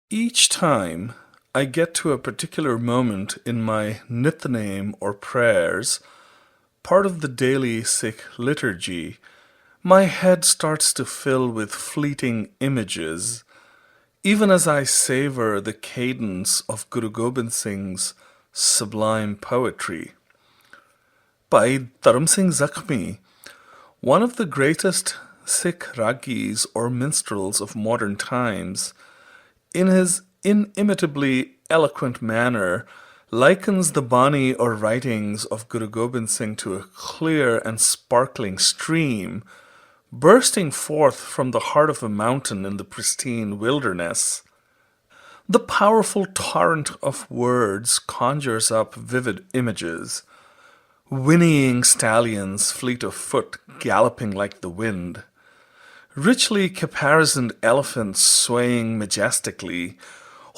Each time I get to a particular moment in my Nitnem or prayers, part of the daily Sikh liturgy, my head starts to fill with fleeting images, even as I savor the cadence of Guru Gobind Singh's sublime poetry. Bhai Dharam Singh Zakhmi, one of the greatest Sikh ragis or minstrels of modern times, in his inimitably eloquent manner, likens the Bani or writings of Guru Gobind Singh to a clear and sparkling stream bursting forth from the heart of a mountain in the pristine wilderness. The powerful torrent of words conjures up vivid images: whinnying stallions fleet of foot galloping like the wind, richly caparisoned elephants swaying majestically,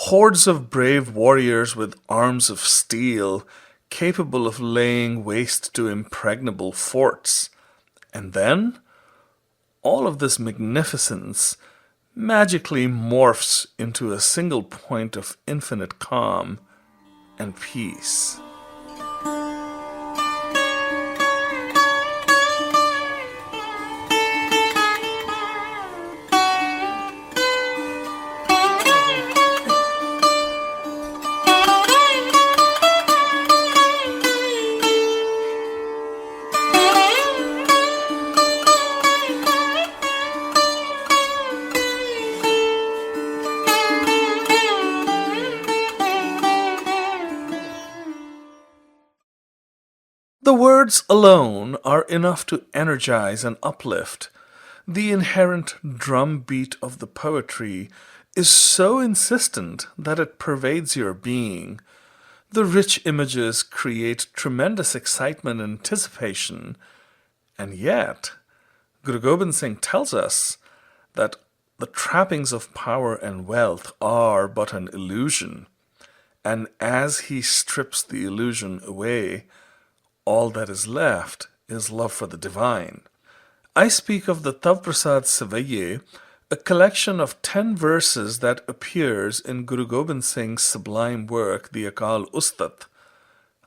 hordes of brave warriors with arms of steel capable of laying waste to impregnable forts, and then all of this magnificence magically morphs into a single point of infinite calm and peace. The words alone are enough to energize and uplift. The inherent drum beat of the poetry is so insistent that it pervades your being. The rich images create tremendous excitement and anticipation, and yet Guru Gobind Singh tells us that the trappings of power and wealth are but an illusion, and as he strips the illusion away, all that is left is love for the divine. I speak of the Tav Prasad Sawaiye, a collection of 10 verses that appears in Guru Gobind Singh's sublime work, the Akal Ustat.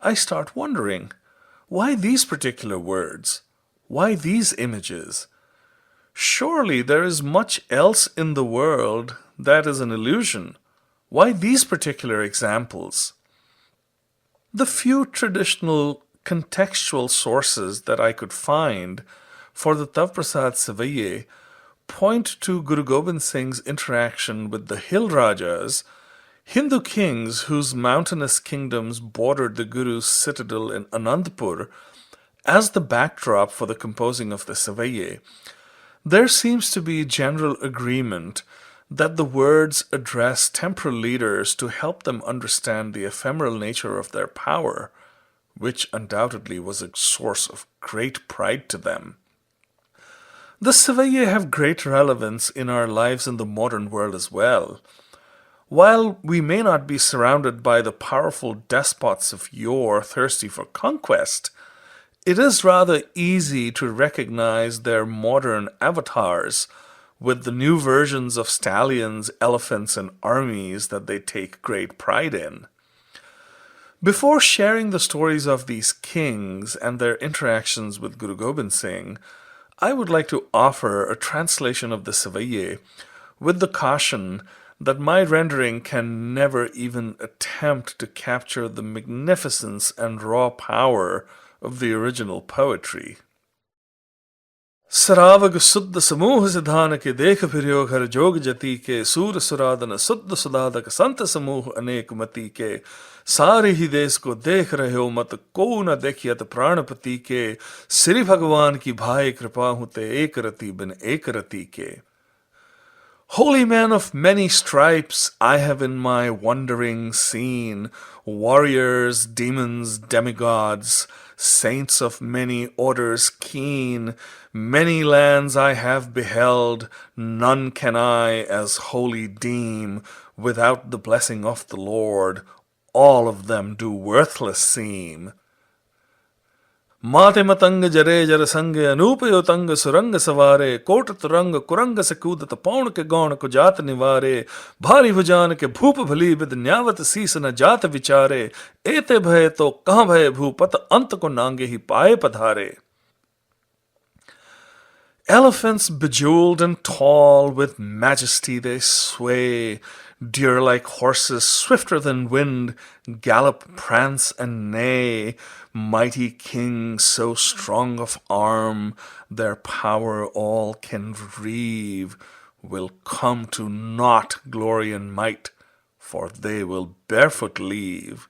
I start wondering, why these particular words? Why these images? Surely there is much else in the world that is an illusion. Why these particular examples? The few traditional contextual sources that I could find for the Tav Prasad Sawaiye point to Guru Gobind Singh's interaction with the hill Rajas, Hindu kings whose mountainous kingdoms bordered the Guru's citadel in Anandpur, as the backdrop for the composing of the Sawaiye. There seems to be general agreement that the words address temporal leaders to help them understand the ephemeral nature of their power, which undoubtedly was a source of great pride to them. The Sawaiye have great relevance in our lives in the modern world as well. While we may not be surrounded by the powerful despots of yore thirsty for conquest, it is rather easy to recognize their modern avatars with the new versions of stallions, elephants, and armies that they take great pride in. Before sharing the stories of these kings and their interactions with Guru Gobind Singh, I would like to offer a translation of the Sawaiye with the caution that my rendering can never even attempt to capture the magnificence and raw power of the original poetry. सरावग शुद्ध समूह सिधान के देख फिर्यो घर जोग जति के सूर सुरादन शुद्ध सुदादक संत समूह अनेक मति के सारे ही देश को देख रहे हो मत को न देखियत प्राणपति के श्री भगवान की भाई कृपा हुते एक रति बिन एक रति के. Holy men of many stripes, I have in my wandering seen warriors, demons, demigods, saints of many orders keen. Many lands I have beheld, none can I as holy deem. Without the blessing of the Lord, all of them do worthless seem. माते मतंग जरे जर संग अनूप यो तंग सुरंग सवारे coat तुरंग कुरंग से कूदत पौण के गौण को जात निवारे भारी भुजान के भूप भली बिद न्यावत सीस न जात विचारे एते भय तो कहाँ भय भूपत अंत को नांगे ही पाए पधारे. Elephants bejeweled and tall, with majesty they sway. Deer like horses, swifter than wind, gallop, prance, and neigh. Mighty kings, so strong of arm, their power all can reave, will come to naught glory and might, for they will barefoot leave.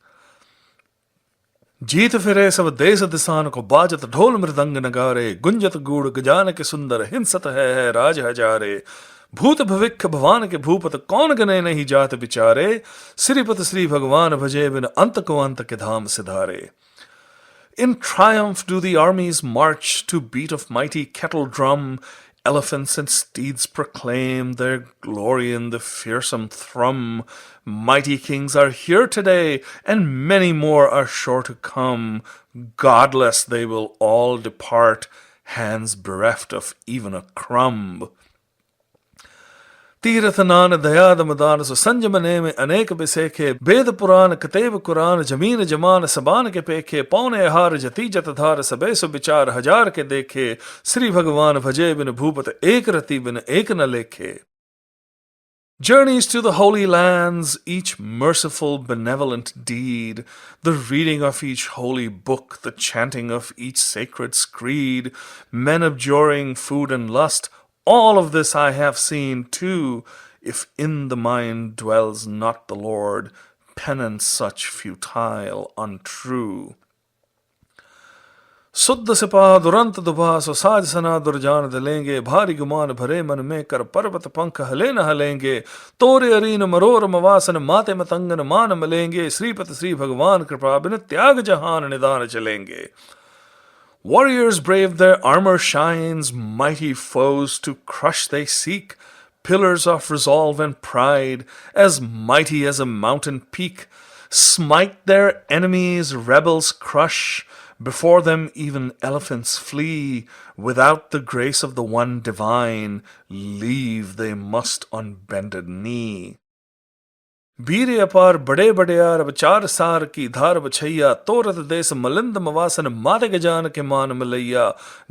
जीत फिरे सब देश दिसान को बाजत ढोल मृदंग नगारे गुंजत गूढ़ गजान के सुंदर हिंसत है राज हजारे भूत भविक्ष भवान के भूपत कौन गने नहीं जात बिचारे श्रीपत श्री भगवान भजे बिन अंत को अंत के धाम सिधारे. In triumph do the armies march to beat of mighty kettle drum. Elephants and steeds proclaim their glory in the fearsome thrum. Mighty kings are here today, and many more are sure to come. Godless they will all depart, hands bereft of even a crumb. Tirath नान दयाद मदान सो संजमने में अनेक बिसेखे वेद पुराण कतेब कुरान जमीन जमान सबान के पेखे पौने हार जती जत धार सबे सो विचार हजार के देखे श्री भगवान भजे बिन भूपत एक रति बिन एक न लेखे. Journeys to the holy lands, each merciful, benevolent deed, the reading of each holy book, the chanting of each sacred screed, men abjuring food and lust, all of this I have seen too. If in the mind dwells not the Lord, penance such futile, untrue. शुद्ध सिपाह दुरंत दुभा सो साज सना दुर्जान दिलेंगे भारी गुमान भरे मन में कर पर्वत पंख हले न हलेंगे तोरे अरीन मरोर मवासन माते मतंगन मान मलेंगे श्रीपत श्री भगवान कृपा बिन त्याग जहान निदान चलेंगे. Warriors brave, their armor shines, mighty foes to crush they seek, pillars of resolve and pride, as mighty as a mountain peak. Smite their enemies, rebels crush, before them even elephants flee. Without the grace of the one divine, leave they must on bended knee. वीर अपार बड़े बड़ेयार बचार सार की धार बछैया तोरत देश मलिंद मवासन मारे गजान के मान मलैया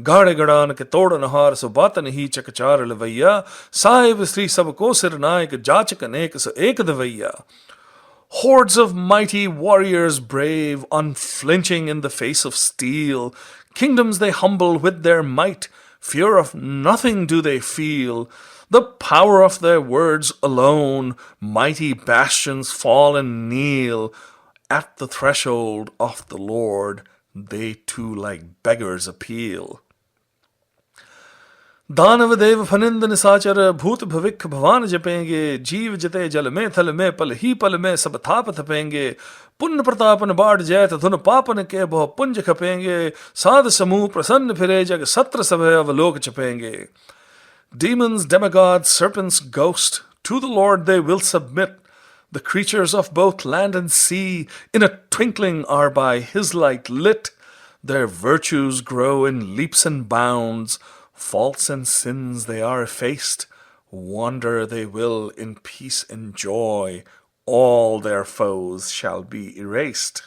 गाड़े गड़ान के तोड़ नहार सो बातन ही चकचार लवैया साहिब श्री सब को सिर नायक जाचक अनेक सो एक दवैया. Hordes of mighty warriors brave, unflinching in the face of steel, kingdoms they humble with their might, fear of nothing do they feel. The power of their words alone, mighty bastions fall and kneel. At the threshold of the Lord, they too like beggars appeal. दानव देव फनिंद निसाचर भूत भविक्ष भवान जपेंगे जीव जते जल में थल में पल ही पल में सब थाप थपेंगे पुण्य प्रतापन बाढ़ जैत धुन पापन के बहु पुंज खपेंगे साध समूह प्रसन्न फिरे जग सत्र सब अवलोक चपेंगे. Demons, demigods, serpents, ghost, to the Lord they will submit. The creatures of both land and sea in a twinkling are by his light lit. Their virtues grow in leaps and bounds. Faults and sins they are effaced. Wander they will in peace and joy. All their foes shall be erased.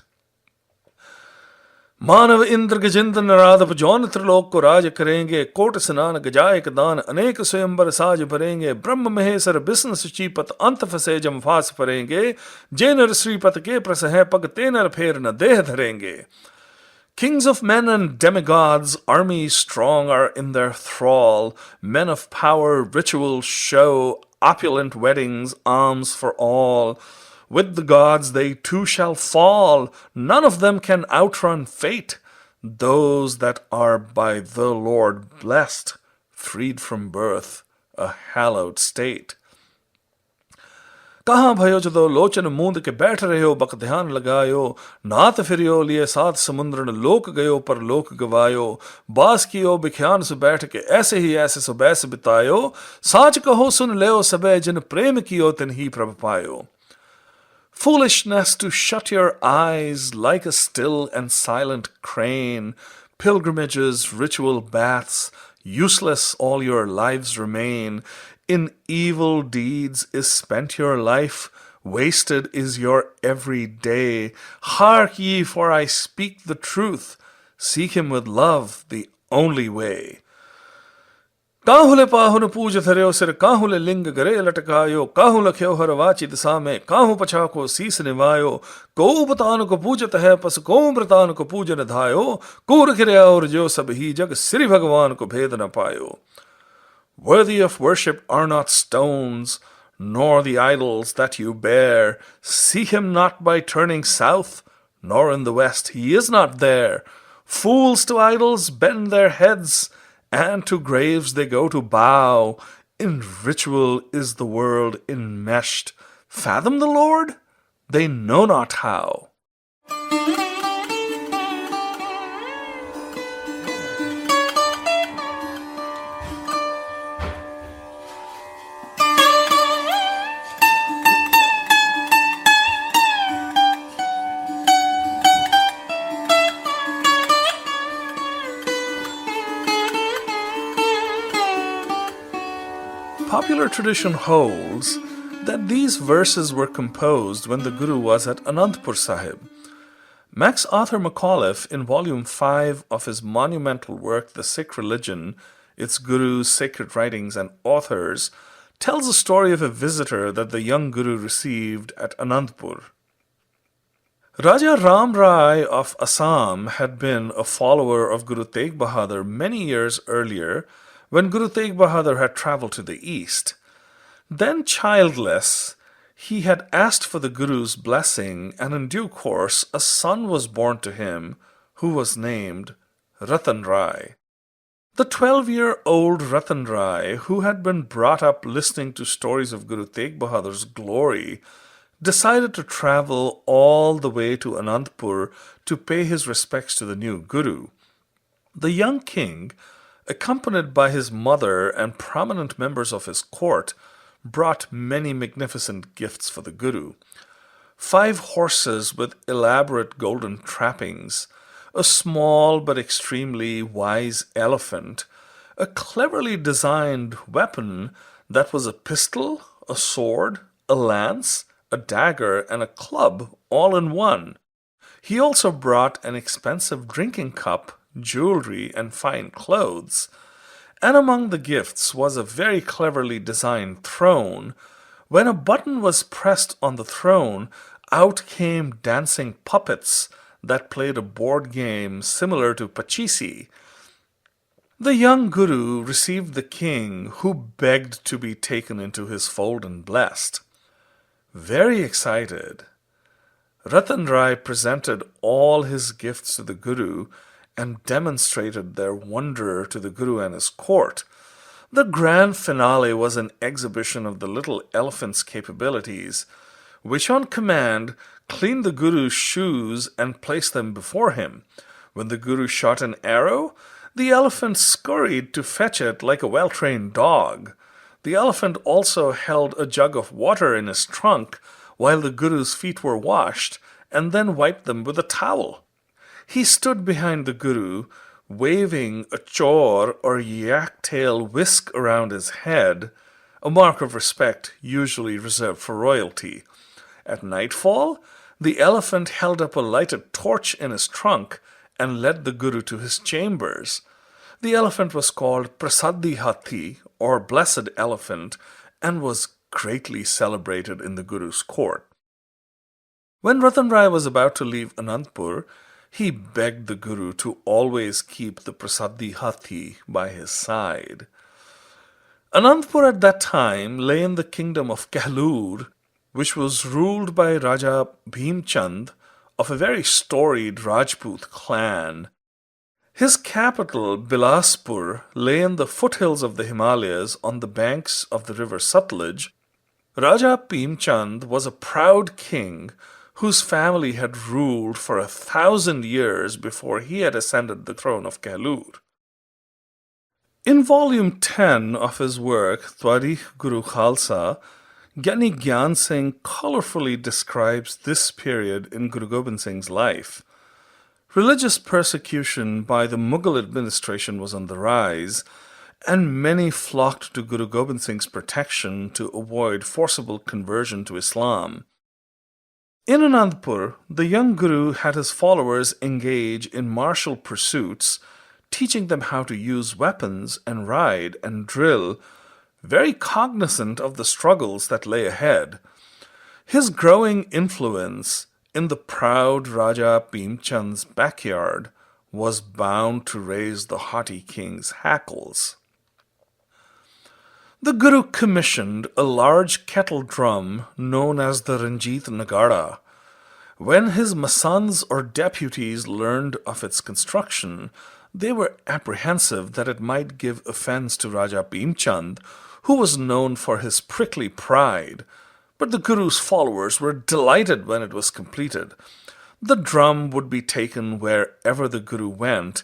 मानव इंद्र गजेंद्र नराधप जौन त्रिलोक को राज करेंगे coat स्नान गजायक दान अनेक स्वयंवर साज भरेंगे ब्रह्म महेश्वर विष्णु सुचीपत अंत फसे जम फास परेंगे जे नर श्रीपत के प्रस है पग ते नर फेर न देह धरेंगे. Kings of men and demigods, armies strong are in their thrall, men of power, ritual show, opulent weddings, alms for all. With the gods they too shall fall, none of them can outrun fate. Those that are by the Lord blessed, freed from birth, a hallowed state. कहाँ भयो जदो लोचन मूंद के बैठ रहे हो बक ध्यान लगायो नाथ फिरियो लिए सात समुद्र लोक गयो पर लोक गवायो बास कियो बिख्यान से बैठ के ऐसे ही ऐसे सो बैस बितायो साच कहो सुन लेओ सबे जिन प्रेम कियो तिन ही प्रभ पायो. Foolishness to shut your eyes like a still and silent crane, pilgrimages, ritual baths, useless all your lives remain. In evil deeds is spent your life, wasted is your every day. Hark ye, for I speak the truth. Seek him with love, the only way. काहुले पाहुन पूज धर्यो सिर काहुले लिंग गरे लटकायो काहू लख्यो हर वाची दिशा में काहू पछा को शीस निवायो को बतान को पूजत है पस को व्रतान को पूजन धायो कूर खिरया और जो सब ही जग श्री भगवान को भेद न पायो. Worthy of worship are not stones, nor the idols that you bear. See him not by turning south, nor in the west, he is not there. Fools to idols bend their heads, and to graves they go to bow. In ritual is the world enmeshed. Fathom the Lord? They know not how. Popular tradition holds that these verses were composed when the Guru was at Anandpur Sahib. Max Arthur McAuliffe, in Volume 5 of his monumental work, The Sikh Religion, Its Gurus, Sacred Writings, and Authors, tells the story of a visitor that the young Guru received at Anandpur. Raja Ram Rai of Assam had been a follower of Guru Tegh Bahadur many years earlier, when Guru Tegh Bahadur had travelled to the east. Then childless, he had asked for the Guru's blessing, and in due course a son was born to him who was named Ratan Rai. The 12-year-old Ratan Rai, who had been brought up listening to stories of Guru Tegh Bahadur's glory, decided to travel all the way to Anandpur to pay his respects to the new Guru. The young king, accompanied by his mother and prominent members of his court, brought many magnificent gifts for the Guru. 5 horses with elaborate golden trappings, a small but extremely wise elephant, a cleverly designed weapon that was a pistol, a sword, a lance, a dagger, and a club all in one. He also brought an expensive drinking cup, jewelry, and fine clothes, and among the gifts was a very cleverly designed throne. When a button was pressed on the throne, out came dancing puppets that played a board game similar to Pachisi. The young Guru received the king, who begged to be taken into his fold and blessed. Very excited, Ratan Rai presented all his gifts to the Guru and demonstrated their wonder to the Guru and his court. The grand finale was an exhibition of the little elephant's capabilities, which on command cleaned the Guru's shoes and placed them before him. When the Guru shot an arrow, the elephant scurried to fetch it like a well-trained dog. The elephant also held a jug of water in his trunk while the Guru's feet were washed, and then wiped them with a towel. He stood behind the Guru, waving a chor or yak-tail whisk around his head, a mark of respect usually reserved for royalty. At nightfall, the elephant held up a lighted torch in his trunk and led the Guru to his chambers. The elephant was called Prasadi Haughty, or Blessed Elephant, and was greatly celebrated in the Guru's court. When Ratan Rai was about to leave Anandpur, he begged the Guru to always keep the Prasadi Haughty by his side. Anandpur at that time lay in the kingdom of Kahloor, which was ruled by Raja Bhim Chand of a very storied Rajput clan. His capital, Bilaspur, lay in the foothills of the Himalayas on the banks of the river Sutlej. Raja Bhim Chand was a proud king whose family had ruled for 1,000 years before he had ascended the throne of Kahloor. In volume 10 of his work, Twarikh Guru Khalsa, Gyani Gyan Singh colorfully describes this period in Guru Gobind Singh's life. Religious persecution by the Mughal administration was on the rise, and many flocked to Guru Gobind Singh's protection to avoid forcible conversion to Islam. In Anandpur, the young Guru had his followers engage in martial pursuits, teaching them how to use weapons and ride and drill, very cognizant of the struggles that lay ahead. His growing influence in the proud Raja Bhim Chand's backyard was bound to raise the haughty king's hackles. The Guru commissioned a large kettle drum known as the Ranjit Nagara. When his masands or deputies learned of its construction, they were apprehensive that it might give offense to Raja Bhim Chand, who was known for his prickly pride. But the Guru's followers were delighted when it was completed. The drum would be taken wherever the Guru went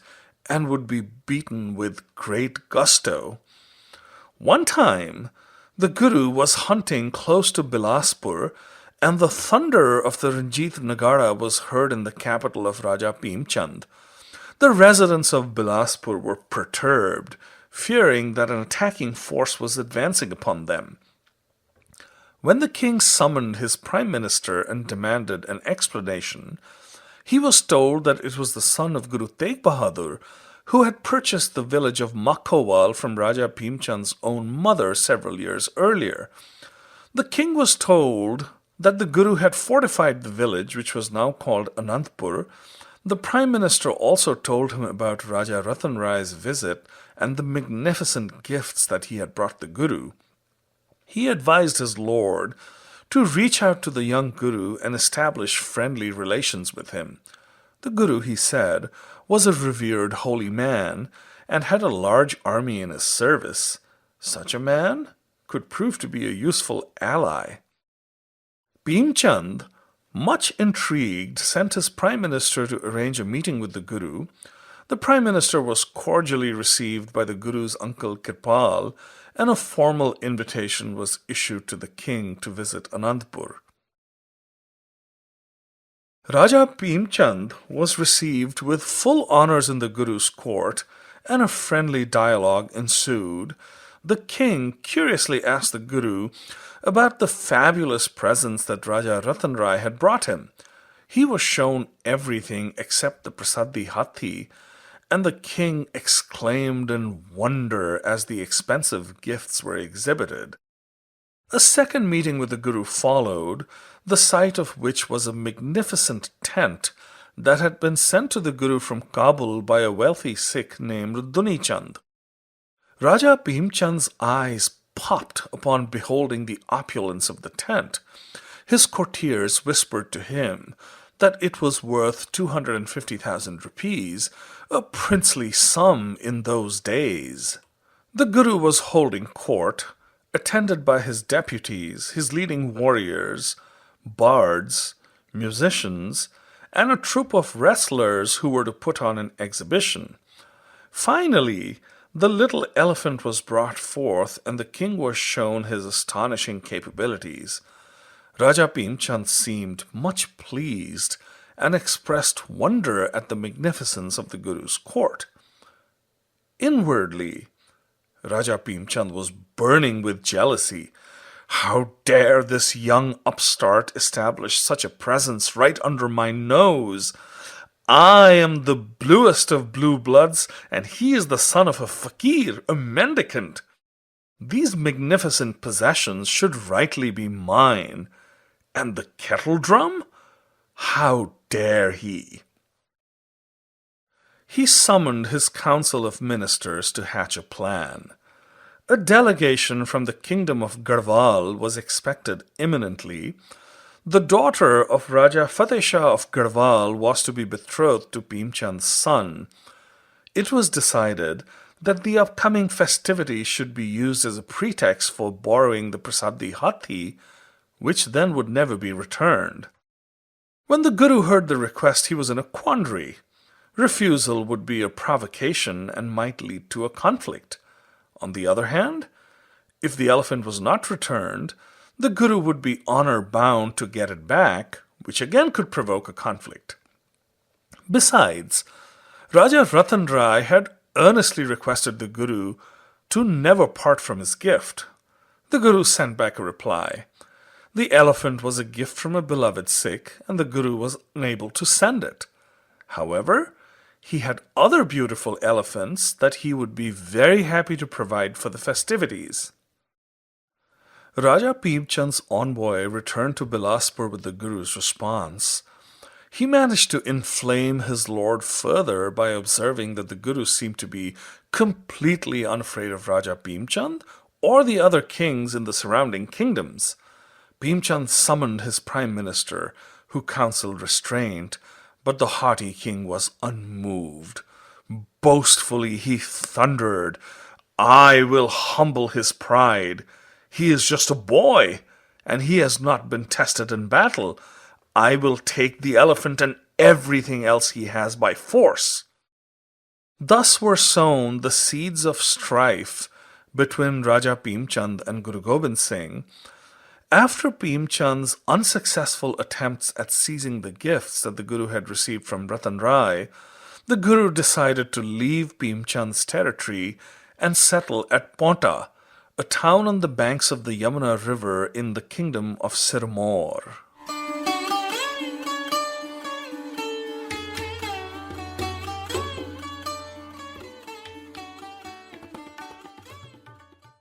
and would be beaten with great gusto. One time, the Guru was hunting close to Bilaspur, and the thunder of the Ranjit Nagara was heard in the capital of Raja Bhim Chand. The residents of Bilaspur were perturbed, fearing that an attacking force was advancing upon them. When the king summoned his prime minister and demanded an explanation, he was told that it was the son of Guru Tegh Bahadur who had purchased the village of Makhowal from Raja Bhim Chand's own mother several years earlier. The king was told that the Guru had fortified the village, which was now called Anandpur. The prime minister also told him about Raja Ratan Rai's visit and the magnificent gifts that he had brought the Guru. He advised his lord to reach out to the young Guru and establish friendly relations with him. The Guru, he said, was a revered holy man and had a large army in his service. Such a man could prove to be a useful ally. Bhim Chand, much intrigued, sent his prime minister to arrange a meeting with the Guru. The prime minister was cordially received by the Guru's uncle Kirpal, and a formal invitation was issued to the king to visit Anandpur. Raja Bhim Chand was received with full honors in the Guru's court, and a friendly dialogue ensued. The king curiously asked the Guru about the fabulous presents that Raja Ratan Rai had brought him. He was shown everything except the prasadi haughty, and the king exclaimed in wonder as the expensive gifts were exhibited. A second meeting with the Guru followed, the site of which was a magnificent tent that had been sent to the Guru from Kabul by a wealthy Sikh named Duni Chand. Raja Bhim Chand's eyes popped upon beholding the opulence of the tent. His courtiers whispered to him that it was worth 250,000 rupees, a princely sum in those days. The Guru was holding court, attended by his deputies, his leading warriors, bards, musicians, and a troupe of wrestlers who were to put on an exhibition. Finally, the little elephant was brought forth, and the king was shown his astonishing capabilities. Raja Bhim Chand seemed much pleased and expressed wonder at the magnificence of the Guru's court. Inwardly, Raja Bhim Chand was burning with jealousy. How dare this young upstart establish such a presence right under my nose? I am the bluest of blue bloods, and he is the son of a fakir, a mendicant. These magnificent possessions should rightly be mine. And the kettle drum? How dare he? He summoned his council of ministers to hatch a plan. A delegation from the kingdom of Garhwal was expected imminently. The daughter of Raja Fateh Shah of Garhwal was to be betrothed to Bhim Chand's son. It was decided that the upcoming festivity should be used as a pretext for borrowing the prasadi haughty, which then would never be returned. When the Guru heard the request, he was in a quandary. Refusal would be a provocation and might lead to a conflict. On the other hand, if the elephant was not returned, the Guru would be honor-bound to get it back, which again could provoke a conflict. Besides, Raja Ratan Rai had earnestly requested the Guru to never part from his gift. The Guru sent back a reply. The elephant was a gift from a beloved Sikh, and the Guru was unable to send it. However, he had other beautiful elephants that he would be very happy to provide for the festivities. Raja Bhim Chand's envoy returned to Bilaspur with the Guru's response. He managed to inflame his lord further by observing that the Guru seemed to be completely unafraid of Raja Bhim Chand or the other kings in the surrounding kingdoms. Bhim Chand summoned his prime minister, who counseled restraint, but the haughty king was unmoved. Boastfully he thundered, "I will humble his pride. He is just a boy, and he has not been tested in battle. I will take the elephant and everything else he has by force." Thus were sown the seeds of strife between Raja Bhim Chand and Guru Gobind Singh. After Bhim Chand's unsuccessful attempts at seizing the gifts that the Guru had received from Ratan Rai, the Guru decided to leave Bhim Chand's territory and settle at Paonta, a town on the banks of the Yamuna River in the kingdom of Sirmaur.